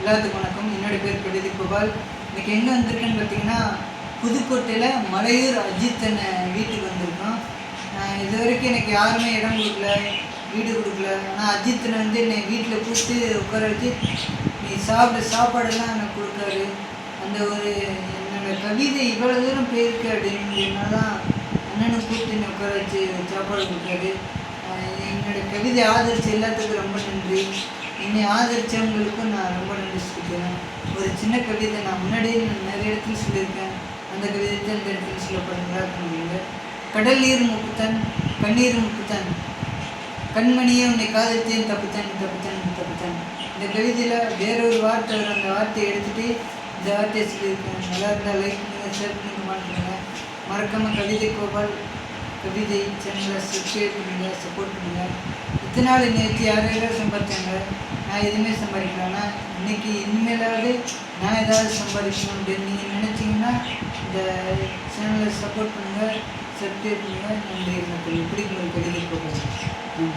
எல்லாத்துக்கும் வணக்கம். என்னோட பேர் கவிதை கோபால். இன்றைக்கி எங்கே வந்திருக்கேன்னு பார்த்தீங்கன்னா, புதுக்கோட்டையில் மலையூர் அஜித் அண்ணன் வீட்டுக்கு வந்திருக்கோம். இது வரைக்கும் எனக்கு யாருமே இடம் கொடுக்கல, வீடு கொடுக்கல. ஆனால் அஜித் அண்ணன் வந்து என்னை வீட்டில் கூப்பிட்டு உட்கார வச்சு, நீ சாப்பாடெல்லாம் எனக்கு கொடுக்காரு. அந்த ஒரு என்னோடய கவிதை இவ்வளோ தூரம் போயிருக்கு அப்படின்னா தான் அண்ணனை கூப்பிட்டு என்னை உட்கார வச்சு சாப்பாடு கொடுக்காரு. என்னோடய கவிதை ஆதரித்த எல்லாத்துக்கும் ரொம்ப நன்றி. என்னை ஆதரித்தவங்களுக்கும் நான் ரொம்ப நன்றி சொல்லிக்கிறேன். ஒரு சின்ன கவிதை நான் முன்னாடியே நிறைய இடத்துல சொல்லியிருக்கேன். அந்த கவிதை தான் இந்த இடத்துல சொல்லப்படுங்க. கடல் நீர் முக்குத்தன், கண்ணீர் முக்குத்தன், கண்மணியே உன்னை காதலித்தேன், தப்புத்தன் தப்புத்தன் தப்புத்தன். இந்த கவிதையில் வேறொரு வார்த்தை வரும். அந்த வார்த்தையை எடுத்துகிட்டு இந்த வார்த்தையை சொல்லியிருக்கேன். நல்லா இருந்தால் லைக் பண்ணுங்கள், ஷேர் பண்ணி மாட்டேங்க. மறக்காமல் கவிதை கோபால் கவிதை சேனலை சப்ஸ்கிரைப் பண்ணுங்கள், சப்போர்ட் பண்ணுங்கள். இத்தனை நாள் என்னை வச்சு யாரும் சம்பாதிச்சாங்க, நான் எதுவுமே சம்பாதிக்கலன்னா இன்றைக்கி இனிமேலாவது நான் ஏதாவது சம்பாதிக்கணும் அப்படின்னு நீங்கள் நினச்சிங்கன்னா இந்த சேனலை சப்போர்ட் பண்ணுங்கள், சப்ஸ்கிரைப் பண்ணுங்கள். நன்றி. எனக்கு பிடிக்கும் கவிதை கோபால். நன்றி.